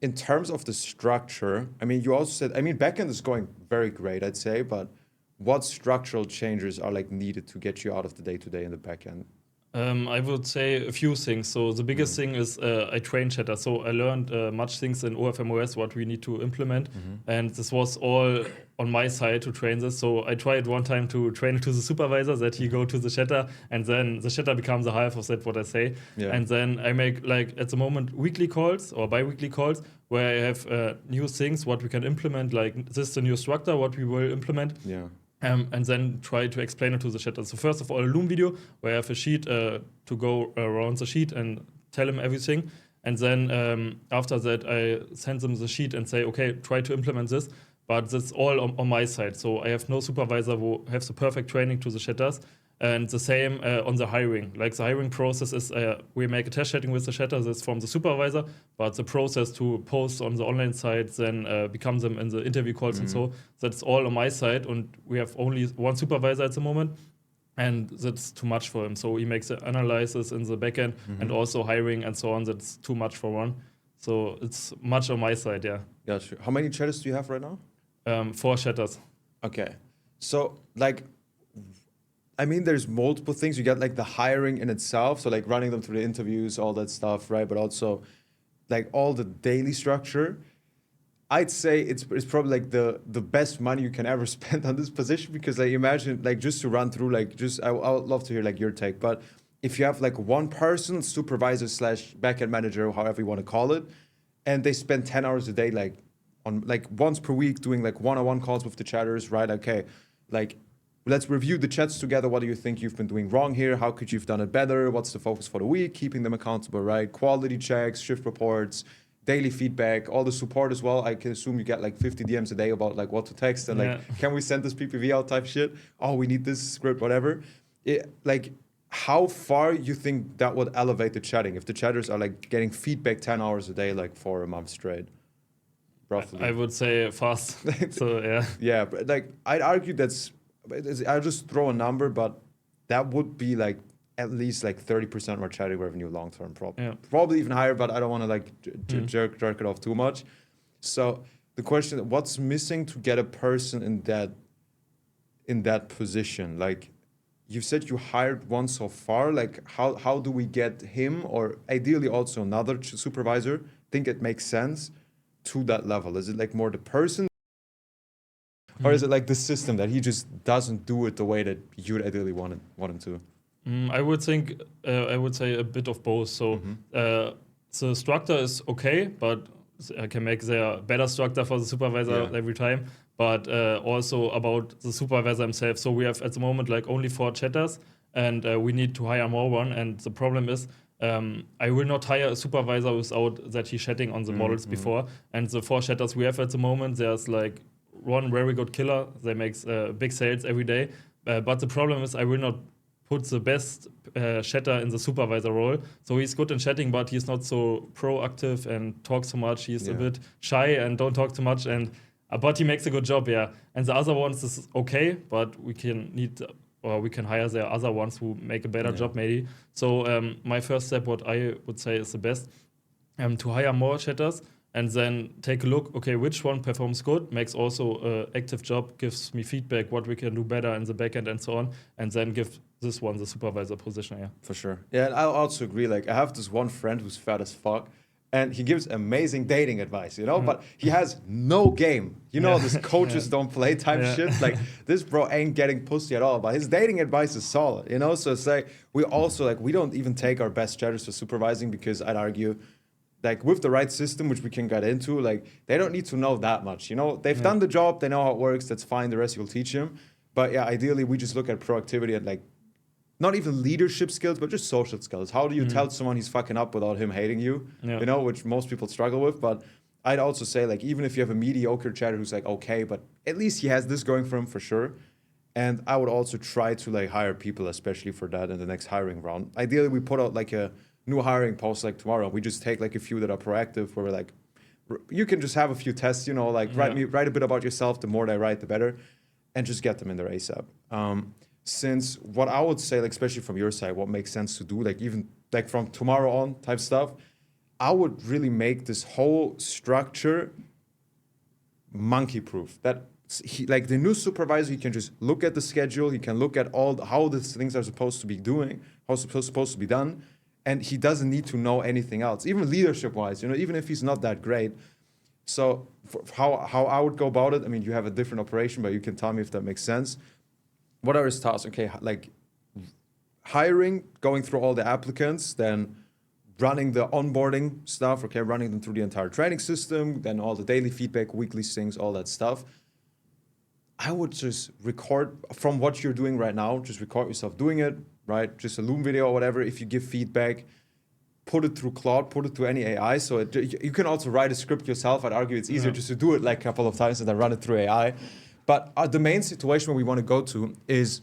in terms of the structure, I mean, you also said, I mean, backend is going very great, I'd say, but what structural changes are like needed to get you out of the day-to-day in the backend? I would say a few things. So the biggest thing is I train chatter. So I learned much things in OFMOS what we need to implement, and this was all on my side to train this. So I tried one time to train it to the supervisor that he go to the chatter, and then the chatter becomes a half of that what I say. Yeah. And then I make like at the moment weekly calls or bi-weekly calls where I have new things what we can implement. Like this is the new structure what we will implement. Yeah. And then try to explain it to the chatter. So first of all, a Loom video where I have a sheet to go around the sheet and tell him everything. And then after that, I send them the sheet and say, okay, try to implement this. But that's all on my side. So I have no supervisor who has the perfect training to the chatters. And the same on the hiring. Like the hiring process is we make a test chatting with the chatter that's from the supervisor, but the process to post on the online site then becomes them in the interview calls and so that's all on my side. And we have only one supervisor at the moment, and that's too much for him. So he makes the analysis in the backend and also hiring and so on. That's too much for one. So it's much on my side, yeah. Yeah, sure. How many chatters do you have right now? 4 chatters. Okay. So, like, I mean, there's multiple things. You get like the hiring in itself, so like running them through the interviews, all that stuff, right? But also like all the daily structure. I'd say it's probably like the best money you can ever spend on this position because like imagine like just to run through like just I would love to hear like your take, but if you have like one person, supervisor slash backend manager, however you want to call it, and they spend 10 hours a day like on like once per week doing like one-on-one calls with the chatters, right? Okay, like let's review the chats together. What do you think you've been doing wrong here? How could you have done it better? What's the focus for the week? Keeping them accountable, right? Quality checks, shift reports, daily feedback, all the support as well. I can assume you get like 50 DMs a day about like what to text and like, can we send this PPV out type shit? Oh, we need this script, whatever. Like, how far you think that would elevate the chatting if the chatters are like getting feedback 10 hours a day, like for a month straight? Roughly. I would say fast. So yeah. Yeah, but like I'd argue I'll just throw a number, but that would be like at least like 30% of our chatting revenue long term, probably. Yeah. Probably even higher, but I don't want to like jerk it off too much. So the question: what's missing to get a person in that position? Like you said, you hired one so far. Like how do we get him or ideally also another supervisor? Think it makes sense to that level? Is it like more the person? Or is it like the system that he just doesn't do it the way that you would ideally want him to? I would say a bit of both. So the structure is okay, but I can make their better structure for the supervisor every time. But also about the supervisor himself. So we have at the moment like only 4 chatters, and we need to hire more one. And the problem is I will not hire a supervisor without that he's chatting on the models before. And the 4 chatters we have at the moment, there's like one very good killer. They makes big sales every day. But the problem is I will not put the best chatter in the supervisor role. So he's good in chatting, but he's not so proactive and talks so much. He's a bit shy and don't talk too much. And but he makes a good job, yeah. And the other ones is okay, but we can hire the other ones who make a better job maybe. So my first step, what I would say is the best, to hire more chatters. And then take a look, okay, which one performs good, makes also an active job, gives me feedback, what we can do better in the backend and so on, and then give this one the supervisor position, yeah. For sure. Yeah, and I'll also agree, like, I have this one friend who's fat as fuck, and he gives amazing dating advice, you know, but he has no game. You know, this coaches don't play type shit. Like, this bro ain't getting pussy at all, but his dating advice is solid, you know? So it's like, we also, like, we don't even take our best chatters for supervising because I'd argue, like with the right system, which we can get into, like they don't need to know that much. You know, they've done the job, they know how it works. That's fine. The rest you'll teach them. But yeah, ideally, we just look at proactivity and like not even leadership skills, but just social skills. How do you tell someone he's fucking up without him hating you? You know, which most people struggle with. But I'd also say like even if you have a mediocre chatter who's like okay, but at least he has this going for him for sure. And I would also try to like hire people, especially for that in the next hiring round. Ideally, we put out like a new hiring post like tomorrow. We just take like a few that are proactive where we're like, you can just have a few tests, you know, like write a bit about yourself. The more they write, the better, and just get them in there ASAP. Since what I would say, like especially from your side, what makes sense to do, like even like from tomorrow on type stuff, I would really make this whole structure monkey-proof. That like the new supervisor, he can just look at the schedule, he can look at how these things are supposed to be doing, how it's supposed to be done, and he doesn't need to know anything else, even leadership-wise, even if he's not that great. So how I would go about it, I mean, you have a different operation, but you can tell me if that makes sense. What are his tasks? Okay, like hiring, going through all the applicants, then running the onboarding stuff, okay, running them through the entire training system, then all the daily feedback, weekly things, all that stuff. I would just record from what you're doing right now, just record yourself doing it, right? Just a Loom video or whatever. If you give feedback, put it through Claude, put it through any AI. So you can also write a script yourself. I'd argue it's easier just to do it like a couple of times and then run it through AI. But the main situation where we want to go to is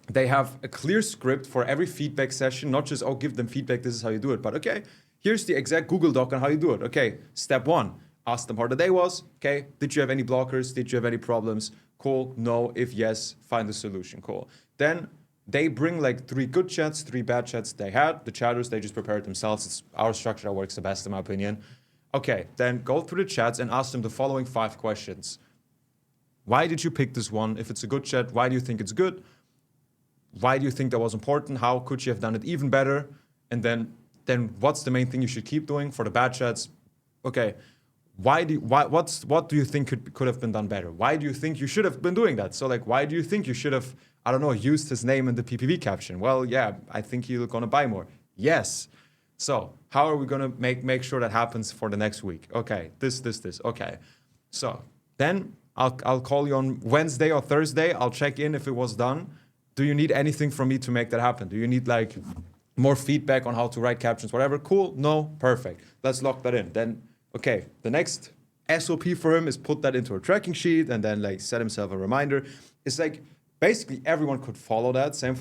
they have a clear script for every feedback session, not just, give them feedback, this is how you do it. But okay, here's the exact Google Doc on how you do it. Okay, step 1, ask them how the day was. Okay, did you have any blockers? Did you have any problems? Cool, no, if yes, find the solution, cool. Then they bring like 3 good chats, 3 bad chats they had. The chatters, they just prepare it themselves. It's our structure that works the best in my opinion. Okay, then go through the chats and ask them the following 5 questions. Why did you pick this one? If it's a good chat, why do you think it's good? Why do you think that was important? How could you have done it even better? And then what's the main thing you should keep doing for the bad chats? Okay, what do you think could have been done better? Why do you think you should have been doing that? So like, why do you think you should have, I don't know, used his name in the PPV caption? Well, yeah, I think you're gonna buy more. Yes. So how are we gonna make sure that happens for the next week? Okay, this. Okay. So then I'll call you on Wednesday or Thursday. I'll check in if it was done. Do you need anything from me to make that happen? Do you need like more feedback on how to write captions, whatever? Cool, no, perfect. Let's lock that in. Then, okay, the next SOP for him is put that into a tracking sheet and then like set himself a reminder. It's like basically everyone could follow that. Same